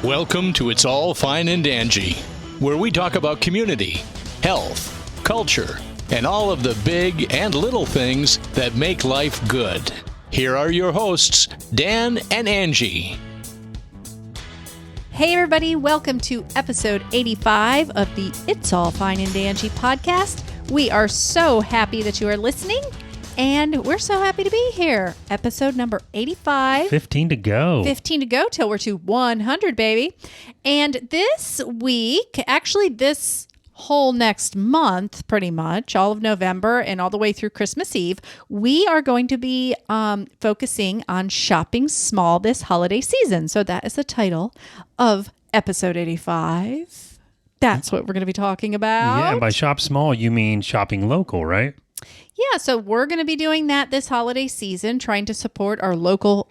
Welcome to It's All Fine and Dangy, where we talk about community, health, culture, and all of the big and little things that make life good. Here are your hosts, Dan and Angie. Hey everybody, welcome to episode 85 of the It's All Fine and Dangy podcast. We are so happy that you are listening, and we're so happy to be here. Episode number 85. 15 to go. 15 to go till we're to 100, baby. And this week, actually this whole next month, pretty much, all of November and all the way through Christmas Eve, we are going to be focusing on shopping small this holiday season. So that is the title of episode 85. That's what we're going to be talking about. Yeah, by shop small, you mean shopping local, right? Yeah, so we're going to be doing that this holiday season, trying to support our local,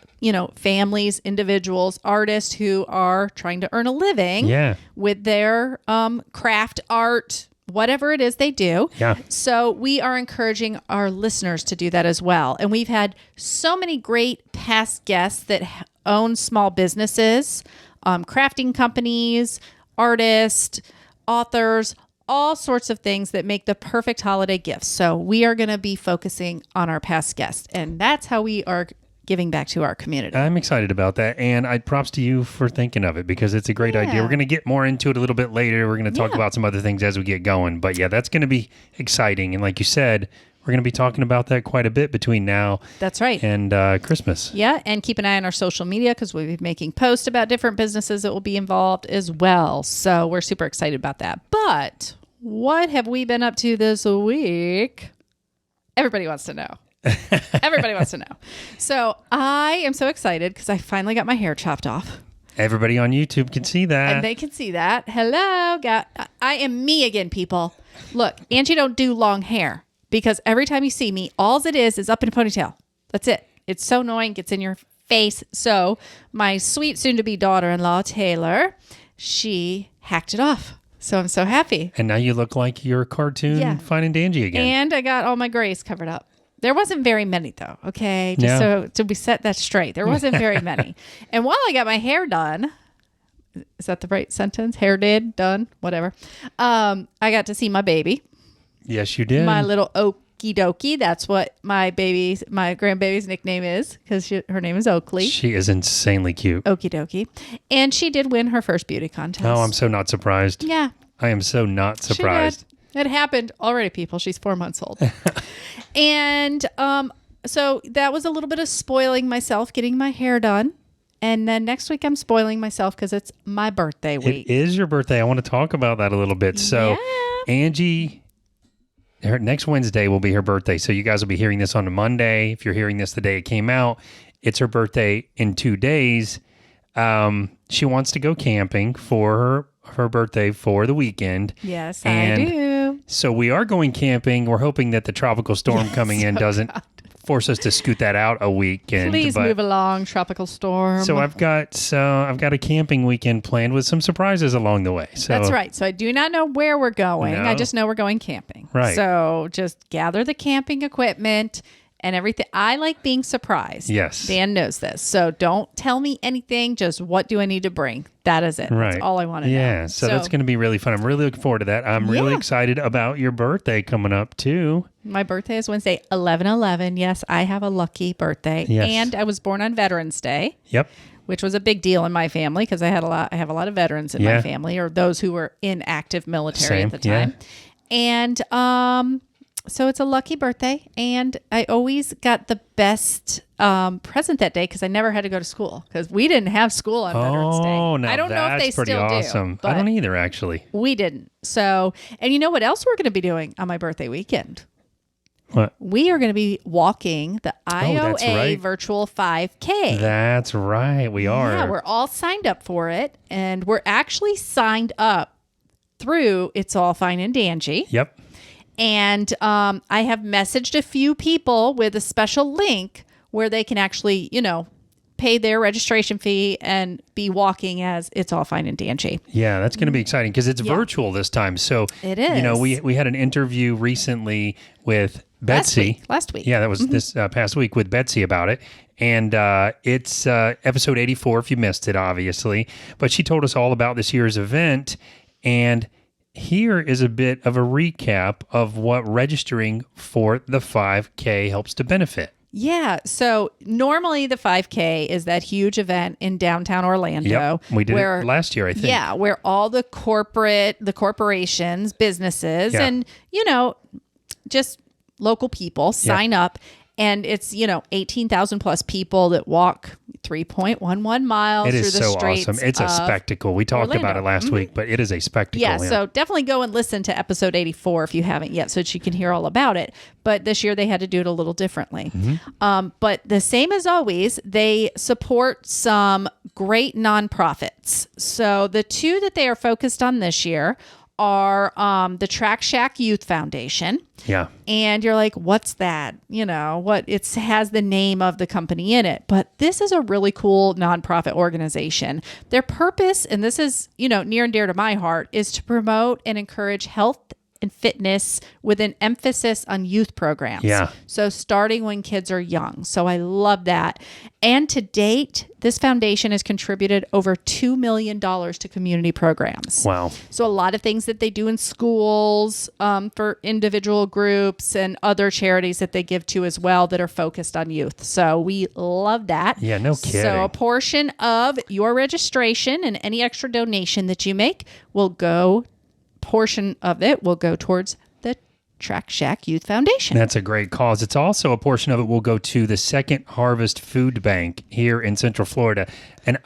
families, individuals, artists who are trying to earn a living with their craft, art, whatever it is they do. Yeah. So we are encouraging our listeners to do that as well. And we've had so many great past guests that own small businesses, crafting companies, artists, authors, all sorts of things that make the perfect holiday gifts. So we are going to be focusing on our past guests, and that's how we are giving back to our community. I'm excited about that, and props to you for thinking of it because it's a great idea. We're going to get more into it a little bit later. We're going to talk about some other things as we get going, but yeah, that's going to be exciting. And like you said, we're going to be talking about that quite a bit between now and Christmas. Yeah, and keep an eye on our social media because we'll be making posts about different businesses that will be involved as well. So we're super excited about that. But what have we been up to this week? Everybody wants to know. Everybody wants to know. So I am so excited because I finally got my hair chopped off. Everybody on YouTube can see that. And they can see that. Hello. I am me again, people. Look, Angie don't do long hair. Because every time you see me, all it is up in a ponytail. That's it. It's so annoying. Gets in your face. So my sweet soon-to-be daughter-in-law, Taylor, she hacked it off. So I'm so happy. And now you look like your cartoon Fine and Dangy again. And I got all my grays covered up. There wasn't very many, though. Okay? So to be set that straight, there wasn't very many. And while I got my hair done, is that the right sentence? Hair did, done, whatever. I got to see my baby. Yes, you did. My little Okie Dokie. That's what my grandbaby's nickname is because her name is Oakley. She is insanely cute. Okie Dokie. And she did win her first beauty contest. Oh, I'm so not surprised. Yeah. I am so not surprised. It happened already, people. She's 4 months old. And so that was a little bit of spoiling myself, getting my hair done. And then next week I'm spoiling myself because it's my birthday week. It is your birthday. I want to talk about that a little bit. So Angie... Her next Wednesday will be her birthday. So you guys will be hearing this on a Monday. If you're hearing this the day it came out, it's her birthday in 2 days. She wants to go camping for her birthday for the weekend. Yes, I do. So we are going camping. We're hoping that the tropical storm coming in doesn't force us to scoot that out a weekend. Please move along, tropical storm. So I've got a camping weekend planned with some surprises along the way. So that's right. So I do not know where we're going. No. I just know we're going camping. Right. So just gather the camping equipment and everything. I like being surprised. Yes. Dan knows this. So don't tell me anything. Just what do I need to bring? That is it. Right. That's all I want to know. Yeah. So that's going to be really fun. I'm really looking forward to that. I'm really excited about your birthday coming up too. My birthday is Wednesday, 11/11. Yes, I have a lucky birthday. Yes. And I was born on Veterans Day. Yep. Which was a big deal in my family because I have a lot of veterans in my family, or those who were in active military at the time. And so it's a lucky birthday, and I always got the best present that day because I never had to go to school because we didn't have school on Veterans Day. Oh, now I don't know if they pretty still awesome. do. I don't either, actually. We didn't. So, and you know what else we're going to be doing on my birthday weekend? What? We are going to be walking the Ioa Virtual 5K. That's right. We are. Yeah, we're all signed up for it, and we're actually signed up through It's All Fine and Dangy. Yep. And I have messaged a few people with a special link where they can actually, pay their registration fee and be walking as it's all fine and dandy. Yeah, that's going to be exciting because it's virtual this time. So it is. We had an interview recently with Betsy. Last week. Yeah, that was this past week with Betsy about it. And it's episode 84 if you missed it, obviously. But she told us all about this year's event. And here is a bit of a recap of what registering for the 5K helps to benefit. Yeah. So normally the 5K is that huge event in downtown Orlando. Yep. We did it last year, I think. Yeah, where all the corporations, businesses, and, just local people sign up. And it's, 18,000 plus people that walk 3.11 miles through the streets. It is so awesome. It's a spectacle. We talked about it last week, but it is a spectacle. Yeah, so definitely go and listen to episode 84 if you haven't yet so that you can hear all about it. But this year they had to do it a little differently. But the same as always, they support some great nonprofits. So the two that they are focused on this year are the Track Shack Youth Foundation. Yeah. And you're like, what's that? It has the name of the company in it. But this is a really cool nonprofit organization. Their purpose, and this is, near and dear to my heart, is to promote and encourage health and fitness with an emphasis on youth programs. Yeah. So starting when kids are young. So I love that. And to date, this foundation has contributed over $2 million to community programs. Wow. So a lot of things that they do in schools for individual groups and other charities that they give to as well that are focused on youth. So we love that. Yeah, no kidding. So a portion of your registration and any extra donation that you make will go towards the Track Shack Youth Foundation. That's a great cause. It's also a portion of it will go to the Second Harvest Food Bank here in Central Florida. And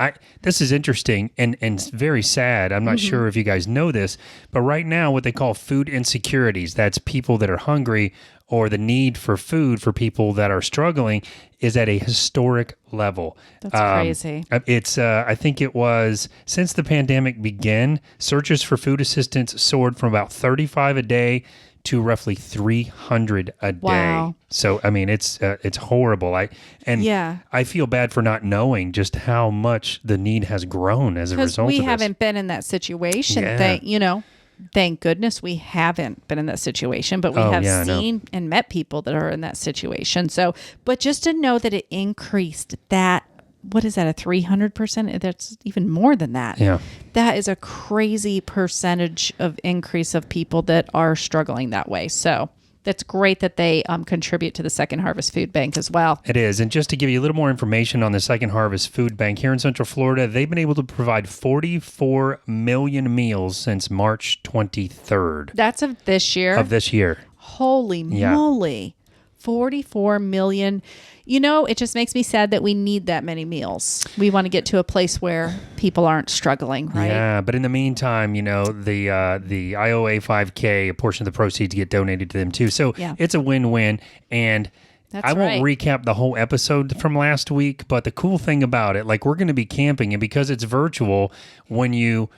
this is interesting and very sad. I'm not sure if you guys know this, but right now what they call food insecurities, that's people that are hungry or the need for food for people that are struggling, is at a historic level. That's crazy. It's I think it was since the pandemic began, searches for food assistance soared from about 35 a day to roughly 300 a day. So I mean, it's horrible. I feel bad for not knowing just how much the need has grown as a result of this. Because we haven't been in that situation. Thank goodness we haven't been in that situation, but we have seen and met people that are in that situation. So, but just to know that it increased that, what is that, a 300%? That's even more than that. Yeah. That is a crazy percentage of increase of people that are struggling that way. So that's great that they contribute to the Second Harvest Food Bank as well. It is. And just to give you a little more information on the Second Harvest Food Bank here in Central Florida, they've been able to provide 44 million meals since March 23rd. That's of this year? Of this year. Holy moly. 44 million. It just makes me sad that we need that many meals. We want to get to a place where people aren't struggling, right? Yeah, but in the meantime, the Ioa 5K, a portion of the proceeds get donated to them too. So it's a win-win. And I won't recap the whole episode from last week, but the cool thing about it, like we're going to be camping, and because it's virtual, when you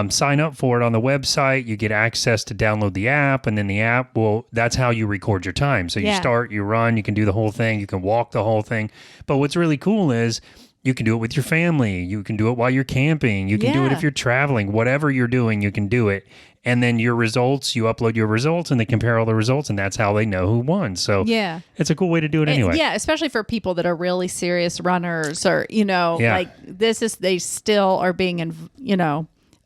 sign up for it on the website, you get access to download the app, and then the app that's how you record your time. So you start, you run, you can do the whole thing, you can walk the whole thing. But what's really cool is you can do it with your family. You can do it while you're camping. You can do it if you're traveling. Whatever you're doing, you can do it. And then your results, you upload your results and they compare all the results, and that's how they know who won. So it's a cool way to do it anyway. Yeah, especially for people that are really serious runners or, like they still are being,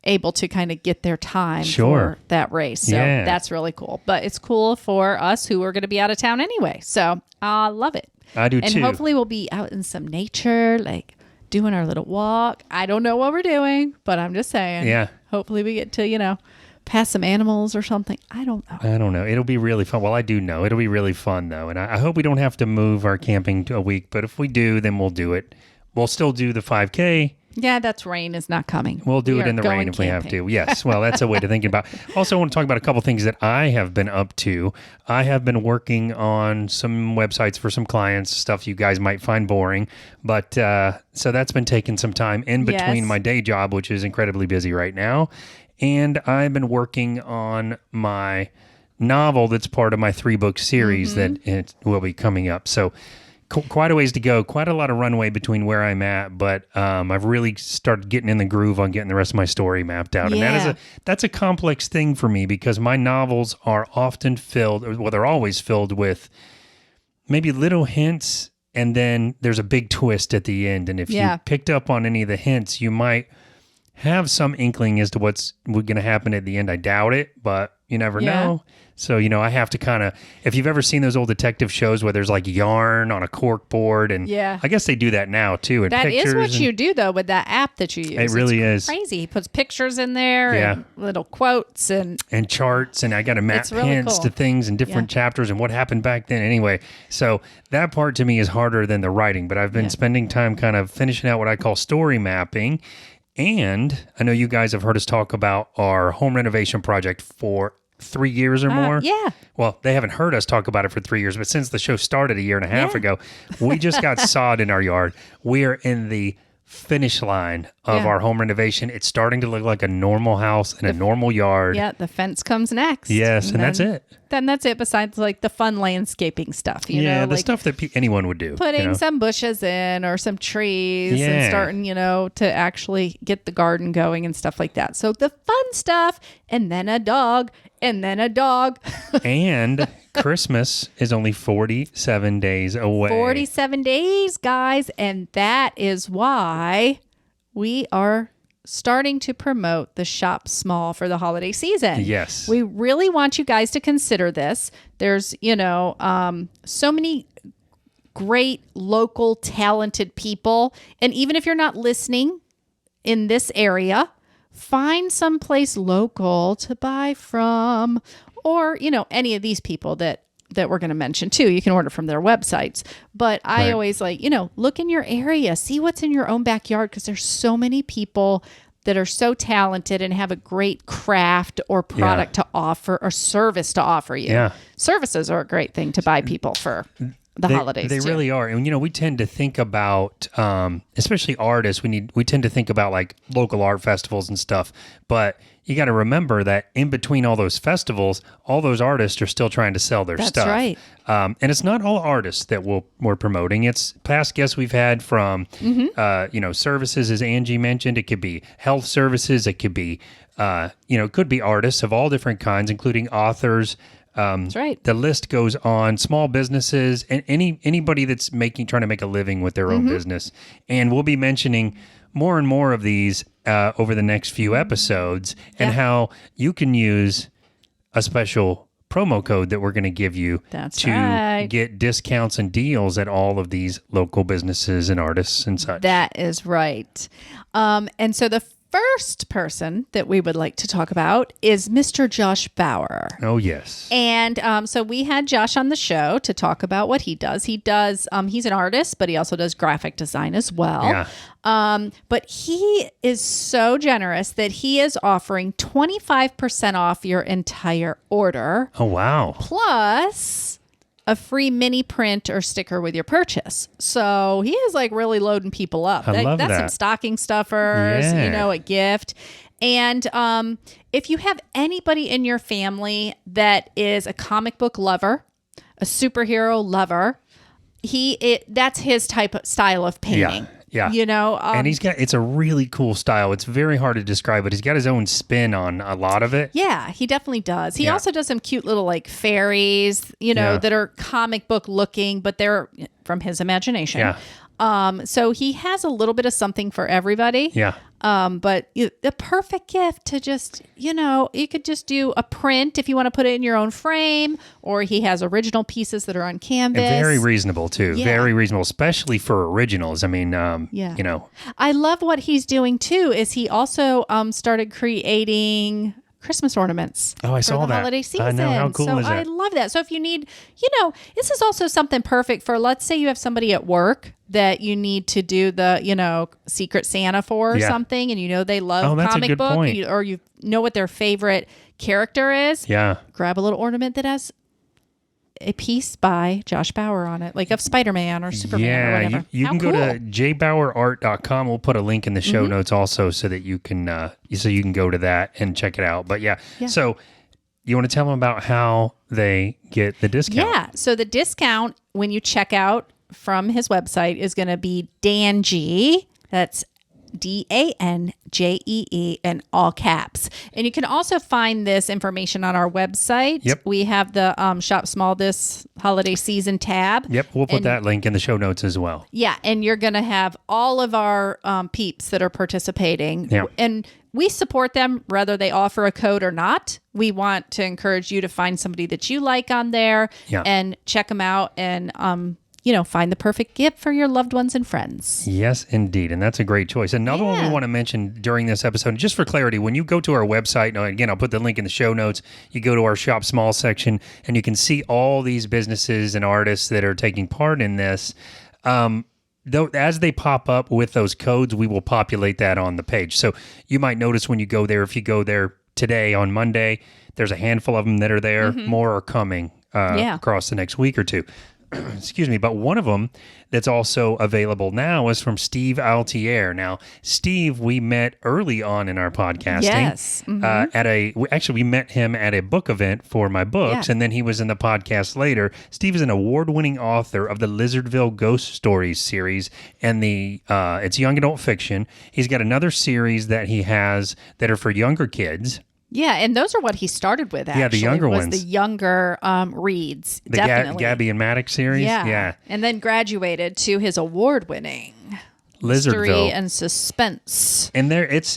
able to kind of get their time for that race. So that's really cool. But it's cool for us who are going to be out of town anyway. So I love it. I do too. And hopefully we'll be out in some nature, like doing our little walk. I don't know what we're doing, but I'm just saying. Yeah. Hopefully we get to, pass some animals or something. I don't know. It'll be really fun. Well, I do know. It'll be really fun, though. And I hope we don't have to move our camping to a week. But if we do, then we'll do it. We'll still do the 5K. Yeah, that's rain is not coming. We'll do it in the rain if we have to. Yes. Well, that's a way to think about it. Also, I want to talk about a couple things that I have been up to. I have been working on some websites for some clients, stuff you guys might find boring. But so that's been taking some time in between my day job, which is incredibly busy right now. And I've been working on my novel that's part of my 3-book series that it will be coming up. So quite a ways to go, quite a lot of runway between where I'm at, but I've really started getting in the groove on getting the rest of my story mapped out. Yeah. And that's a complex thing for me because my novels are often filled, well, they're always filled with maybe little hints, and then there's a big twist at the end. And if you picked up on any of the hints, you might have some inkling as to what's going to happen at the end. I doubt it, but you never know. So, I have to kind of, if you've ever seen those old detective shows where there's like yarn on a cork board, and I guess they do that now too. And that is what and, you do though with that app that you use. It really it's is crazy. He puts pictures in there and little quotes and charts, and I got to map really hints to things in different chapters and what happened back then. Anyway, so that part to me is harder than the writing, but I've been spending time kind of finishing out what I call story mapping. And I know you guys have heard us talk about our home renovation project for 3 years or more. Yeah. Well, they haven't heard us talk about it for 3 years, but since the show started a year and a half ago, we just got sod in our yard. We are in the finish line of our home renovation. It's starting to look like a normal house in a normal yard. Yeah, the fence comes next. Yes, and that's it. Then that's it, besides like the fun landscaping stuff, you know? The like stuff that anyone would do. putting some bushes in or some trees and starting, to actually get the garden going and stuff like that. So the fun stuff, and then a dog, and then a dog. And Christmas is only 47 days away. 47 days, guys. And that is why we are starting to promote the Shop Small for the holiday season. Yes. We really want you guys to consider this. There's, so many great local talented people. And even if you're not listening in this area, find someplace local to buy from, or, any of these people that we're going to mention too. You can order from their websites. But I always look in your area, see what's in your own backyard, because there's so many people that are so talented and have a great craft or product to offer or service to offer you. Yeah. Services are a great thing to buy people for the holidays. They too. really are. And, we tend to think about, especially artists, we tend to think about like local art festivals and stuff. But you got to remember that in between all those festivals, all those artists are still trying to sell their stuff. That's right. And it's not all artists that we're promoting. It's past guests we've had from, services, as Angie mentioned. It could be health services. It could be, could be artists of all different kinds, including authors. That's right. The list goes on. Small businesses and anybody that's trying to make a living with their own business. And we'll be mentioning more and more of these over the next few episodes, and how you can use a special promo code that we're going to give you to get discounts and deals at all of these local businesses and artists and such. That is right. And so the first person that we would like to talk about is Mr. Josh Bauer. Oh, yes. And so we had Josh on the show to talk about what he does. He's an artist, but he also does graphic design as well. Yeah. But he is so generous that he is offering 25% off your entire order. Oh, wow. Plus a free mini print or sticker with your purchase. So he is like really loading people up. Love that's that. some stocking stuffers, a gift. And if you have anybody in your family that is a comic book lover, a superhero lover, that's his style of painting. Yeah. And it's a really cool style. It's very hard to describe, but he's got his own spin on a lot of it. Yeah, he definitely does. He also does some cute little like fairies, that are comic book looking, but they're from his imagination. Yeah. So he has a little bit of something for everybody. Yeah. But the perfect gift to just, you could just do a print if you want to put it in your own frame, or he has original pieces that are on canvas. And very reasonable too. Yeah. Very reasonable, especially for originals. I mean, I love what he's doing too, is he also started creating Christmas ornaments. Oh, I saw for the that. holiday season. I know. How cool is that? I love that. So if you need, this is also something perfect for, let's say you have somebody at work that you need to do the, Secret Santa for or something, and they love that's a comic good book, point. or you know what their favorite character is. Yeah. Grab a little ornament that has a piece by Josh Bauer on it, like of Spider-Man or Superman or whatever. You can go to jbauerart.com. We'll put a link in the show notes also so that you can go to that and check it out. But yeah. So you want to tell them about how they get the discount? Yeah. So the discount when you check out from his website is going to be Danjee. That's DANJEE in all caps. And you can also find this information on our website. Yep. We have the Shop Small this holiday season tab. Yep. We'll put that link in the show notes as well. Yeah. And you're going to have all of our peeps that are participating. Yeah. And we support them whether they offer a code or not. We want to encourage you to find somebody that you like on there and check them out and, find the perfect gift for your loved ones and friends. Yes, indeed. And that's a great choice. Another one we want to mention during this episode, just for clarity, when you go to our website, and again, I'll put the link in the show notes, you go to our Shop Small section, and you can see all these businesses and artists that are taking part in this. Though, as they pop up with those codes, we will populate that on the page. So you might notice when you go there, if you go there today on Monday, there's a handful of them that are there. More are coming across the next week or two. Excuse me, but one of them that's also available now is from Steve Altiere. Now, Steve, we met early on in our podcasting. Yes. We met him at a book event for my books, and then he was in the podcast later. Steve is an award-winning author of the Lizardville Ghost Stories series, and it's young adult fiction. He's got another series that he has that are for younger kids. Yeah, and those are what he started with, actually. Yeah, the younger was ones. The younger reads, The definitely. Gabby and Maddox series? Yeah. And then graduated to his award-winning Lizardville. Mystery and Suspense. And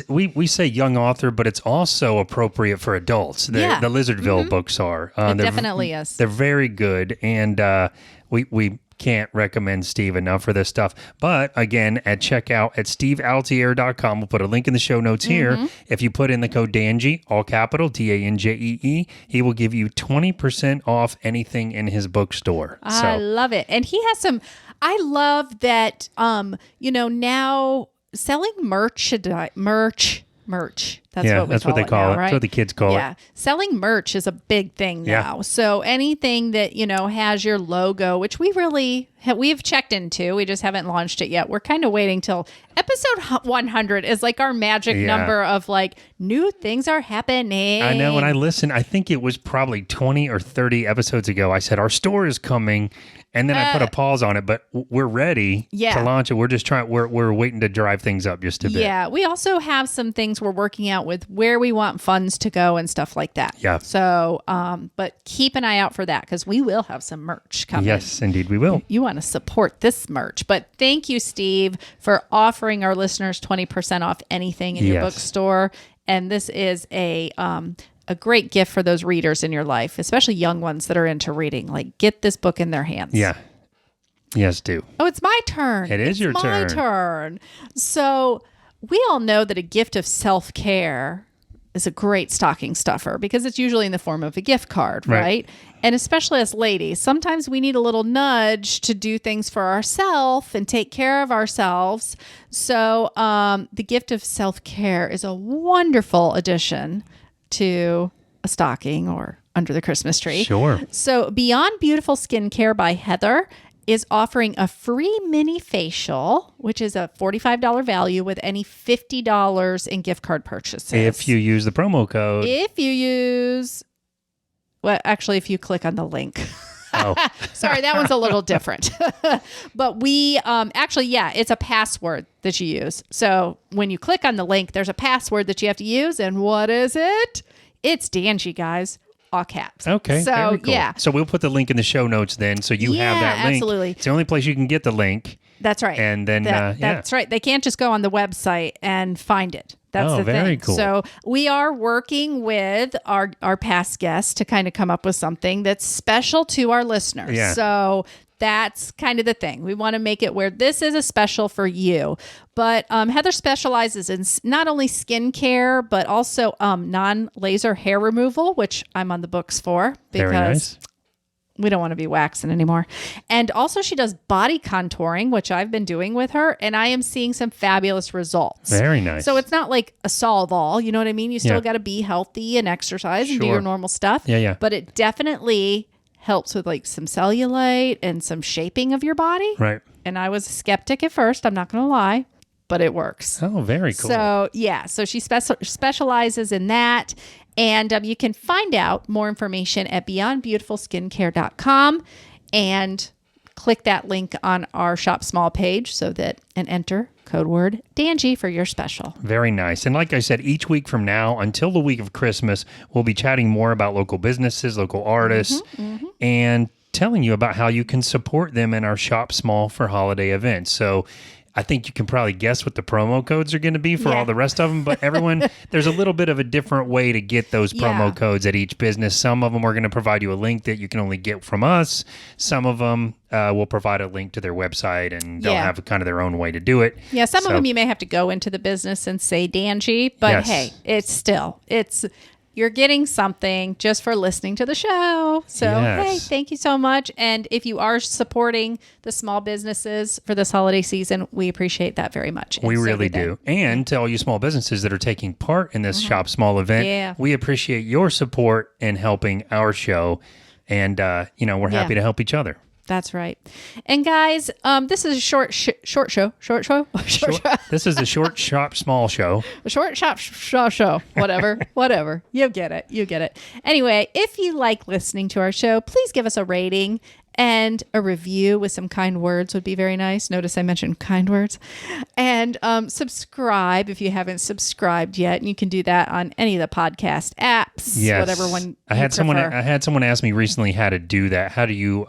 we say young author, but it's also appropriate for adults. The Lizardville books are. It definitely is. They're very good, and we can't recommend Steve enough for this stuff. But again, at checkout at stevealtiere.com, we'll put a link in the show notes here. If you put in the code Danjee, all capital, DANJEE, he will give you 20% off anything in his bookstore. I love it. And he has I love that, now selling merch. That's what they call it. Right? That's what the kids call it. Yeah. Selling merch is a big thing now. So anything that, has your logo, which we've checked into, we just haven't launched it yet. We're kind of waiting till episode 100 is like our magic number of like new things are happening. I know. When I listened, I think it was probably 20 or 30 episodes ago, I said, our store is coming. And then I put a pause on it, but we're ready to launch it. We're just we're waiting to drive things up just a bit. Yeah. We also have some things we're working out with where we want funds to go and stuff like that. Yeah. So, but keep an eye out for that because we will have some merch coming. Yes, indeed we will. You want to support this merch. But thank you, Steve, for offering our listeners 20% off anything in your bookstore. And this is a great gift for those readers in your life, especially young ones that are into reading. Like, get this book in their hands. Yeah. Yes, do. Oh, it's my turn. It's your turn. My turn. So we all know that a gift of self-care is a great stocking stuffer because it's usually in the form of a gift card, right? And especially as ladies, sometimes we need a little nudge to do things for ourselves and take care of ourselves. So the gift of self-care is a wonderful addition to a stocking or under the Christmas tree. Sure. So Beyond Beautiful Skincare by Heather is offering a free mini facial, which is a $45 value with any $50 in gift card purchases. If you use the promo code. If you click on the link. Oh. Sorry, that one's a little different. But we it's a password that you use. So when you click on the link, there's a password that you have to use. And what is it? It's Danjee, guys. All caps. Okay. So, very cool. yeah. So we'll put the link in the show notes then. So you have that link. Absolutely. It's the only place you can get the link. That's right. And then, that's right. They can't just go on the website and find it. That's the thing. Very cool. So we are working with our past guests to kind of come up with something that's special to our listeners. Yeah. So that's kind of the thing. We want to make it where this is a special for you. But Heather specializes in not only skincare, but also non-laser hair removal, which I'm on the books for because very nice. We don't want to be waxing anymore. And also she does body contouring, which I've been doing with her, and I am seeing some fabulous results. Very nice. So it's not like a solve all, you know what I mean? You still got to be healthy and exercise and do your normal stuff. Yeah. But it definitely helps with like some cellulite and some shaping of your body. Right. And I was a skeptic at first, I'm not going to lie, but it works. Oh, very cool. So so she specializes in that. And you can find out more information at beyondbeautifulskincare.com. And click that link on our Shop Small page and enter code word Dangy for your special. Very nice. And like I said, each week from now until the week of Christmas, we'll be chatting more about local businesses, local artists, and telling you about how you can support them in our Shop Small for holiday events. So I think you can probably guess what the promo codes are going to be for all the rest of them, but everyone, there's a little bit of a different way to get those promo codes at each business. Some of them are going to provide you a link that you can only get from us. Some of them will provide a link to their website, and they'll have kind of their own way to do it. Yeah, some of them you may have to go into the business and say Dangy, but hey, you're getting something just for listening to the show. So, hey, thank you so much. And if you are supporting the small businesses for this holiday season, we appreciate that very much. We really do. And to all you small businesses that are taking part in this Shop Small event, we appreciate your support in helping our show. And, we're happy to help each other. That's right. And guys, this is a short show. This is a short shop small show. A short shop show. Whatever. You get it. Anyway, if you like listening to our show, please give us a rating and a review with some kind words would be very nice. Notice I mentioned kind words. And subscribe if you haven't subscribed yet. And you can do that on any of the podcast apps. Yes. Whatever one I had someone ask me recently how to do that. How do you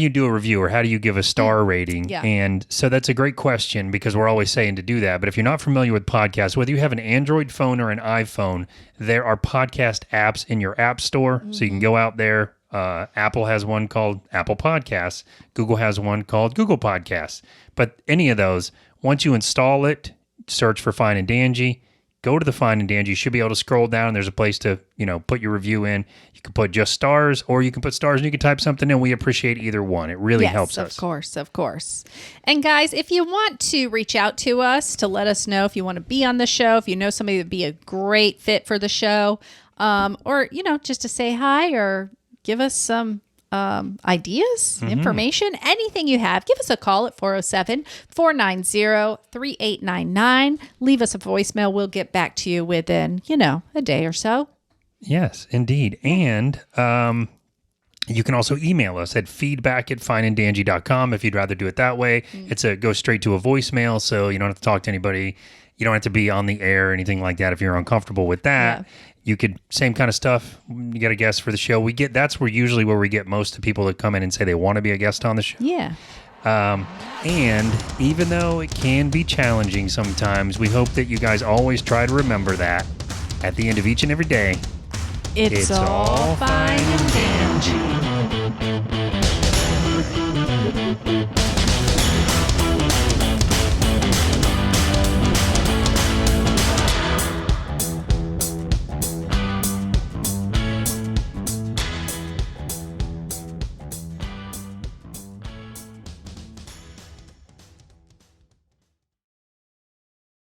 do a review, or how do you give a star rating? Yeah. And so that's a great question, because we're always saying to do that. But if you're not familiar with podcasts, whether you have an Android phone or an iPhone, there are podcast apps in your app store. So you can go out there. Apple has one called Apple Podcasts. Google has one called Google Podcasts. But any of those, once you install it, search for Fine and Dangy, go to the Fine and Dangy. You should be able to scroll down. There's a place to, put your review in. You can put just stars, or you can put stars and you can type something in. We appreciate either one. It really helps us. Of course. And guys, if you want to reach out to us to let us know if you want to be on the show, if you know somebody that would be a great fit for the show, or, just to say hi or give us some ideas, information, anything you have, give us a call at 407-490-3899. Leave us a voicemail. We'll get back to you within, a day or so. Yes, indeed. And you can also email us at feedback@fineanddangy.com if you'd rather do it that way. It goes straight to a voicemail, so you don't have to talk to anybody. You don't have to be on the air or anything like that if you're uncomfortable with that. Yeah. You could, same kind of stuff. You got a guest for the show. That's usually where we get most of the people that come in and say they want to be a guest on the show. Yeah. And even though it can be challenging sometimes, we hope that you guys always try to remember that at the end of each and every day, it's all fine and dangy.